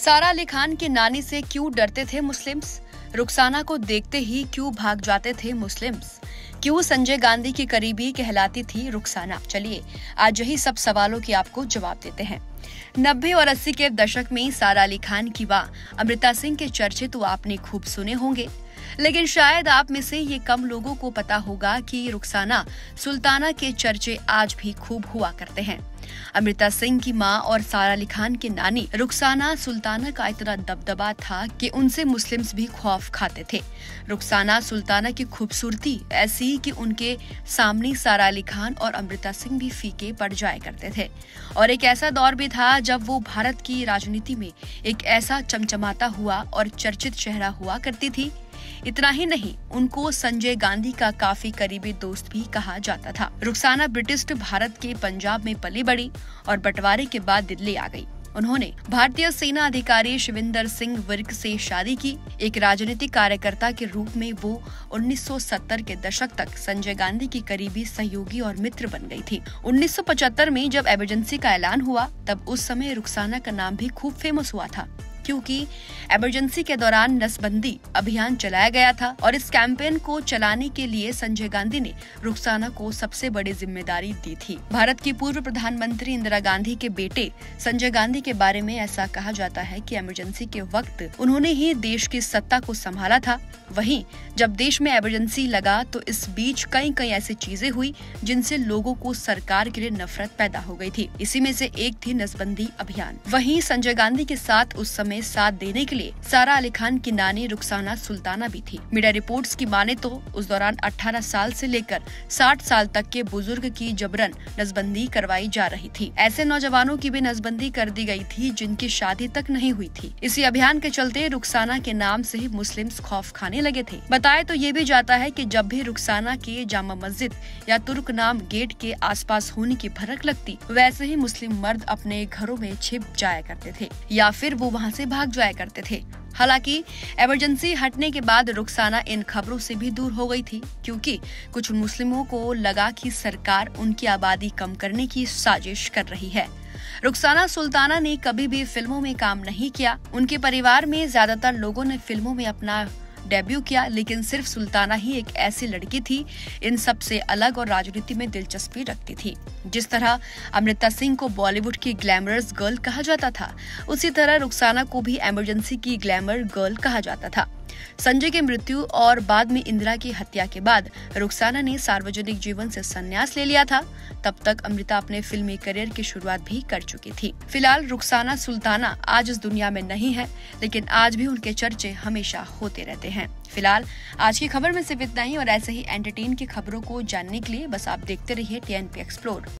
सारा अली खान की नानी से क्यों डरते थे मुस्लिम्स? रुखसाना को देखते ही क्यों भाग जाते थे मुस्लिम्स? क्यों संजय गांधी की करीबी कहलाती थी रुखसाना? चलिए आज यही सब सवालों की आपको जवाब देते हैं। 90 और 80 के दशक में सारा अली खान की व अमृता सिंह के चर्चे तो आपने खूब सुने होंगे, लेकिन शायद आप में से ये कम लोगों को पता होगा कि रुखसाना सुल्ताना के चर्चे आज भी खूब हुआ करते हैं। अमृता सिंह की मां और सारा अली खान की नानी रुखसाना सुल्ताना का इतना दबदबा था कि उनसे मुस्लिम्स भी खौफ खाते थे। रुखसाना सुल्ताना की खूबसूरती ऐसी कि उनके सामने सारा अली खान और अमृता सिंह भी फीके पड़ जाया करते थे। और एक ऐसा दौर भी था जब वो भारत की राजनीति में एक ऐसा चमचमाता हुआ और चर्चित चेहरा हुआ करती थी। इतना ही नहीं, उनको संजय गांधी का काफी करीबी दोस्त भी कहा जाता था। रुखसाना ब्रिटिश भारत के पंजाब में पली बड़ी और बंटवारे के बाद दिल्ली आ गई। उन्होंने भारतीय सेना अधिकारी शिविंदर सिंह विर्क से शादी की। एक राजनीतिक कार्यकर्ता के रूप में वो 1970 के दशक तक संजय गांधी की करीबी सहयोगी और मित्र बन गई थी। 1975 में जब इमरजेंसी का ऐलान हुआ, तब उस समय रुखसाना का नाम भी खूब फेमस हुआ था, क्योंकि इमरजेंसी के दौरान नसबंदी अभियान चलाया गया था और इस कैंपेन को चलाने के लिए संजय गांधी ने रुखसाना को सबसे बड़ी जिम्मेदारी दी थी। भारत की पूर्व प्रधानमंत्री इंदिरा गांधी के बेटे संजय गांधी के बारे में ऐसा कहा जाता है कि इमरजेंसी के वक्त उन्होंने ही देश की सत्ता को संभाला था। वहीं जब देश में इमरजेंसी लगा तो इस बीच कई ऐसी चीजें हुई जिनसे लोगों को सरकार के लिए नफरत पैदा हो गई थी। इसी में से एक थी नसबंदी अभियान। वहीं संजय गांधी के साथ उस समय साथ देने के लिए सारा अली खान की नानी रुखसाना सुल्ताना भी थी। मीडिया रिपोर्ट्स की माने तो उस दौरान 18 साल से लेकर 60 साल तक के बुजुर्ग की जबरन नसबंदी करवाई जा रही थी। ऐसे नौजवानों की भी नसबंदी कर दी गई थी जिनकी शादी तक नहीं हुई थी। इसी अभियान के चलते रुखसाना के नाम से ही मुस्लिम्स खौफ खाने लगे थे। बताया तो ये भी जाता है कि जब भी रुखसाना के जामा मस्जिद या तुर्क नाम गेट के आसपास होने की भनक लगती, वैसे ही मुस्लिम मर्द अपने घरों में छिप जाया करते थे या फिर वो वहाँ से भाग जाया करते थे। हालांकि इमरजेंसी हटने के बाद रुखसाना इन खबरों से भी दूर हो गई थी, क्योंकि कुछ मुस्लिमों को लगा कि सरकार उनकी आबादी कम करने की साजिश कर रही है। रुखसाना सुल्ताना ने कभी भी फिल्मों में काम नहीं किया। उनके परिवार में ज्यादातर लोगों ने फिल्मों में अपना डेब्यू किया, लेकिन सिर्फ सुल्ताना ही एक ऐसी लड़की थी इन सब से अलग और राजनीति में दिलचस्पी रखती थी। जिस तरह अमृता सिंह को बॉलीवुड की ग्लैमरस गर्ल कहा जाता था, उसी तरह रुखसाना को भी इमरजेंसी की ग्लैमर गर्ल कहा जाता था। संजय की मृत्यु और बाद में इंदिरा की हत्या के बाद रुखसाना ने सार्वजनिक जीवन से संन्यास ले लिया था। तब तक अमृता अपने फिल्मी करियर की शुरुआत भी कर चुकी थी। फिलहाल रुखसाना सुल्ताना आज इस दुनिया में नहीं है, लेकिन आज भी उनके चर्चे हमेशा होते रहते हैं। फिलहाल आज की खबर में सिर्फ इतना ही, और ऐसे ही एंटरटेन की खबरों को जानने के लिए बस आप देखते रहिए TNP एक्सप्लोर।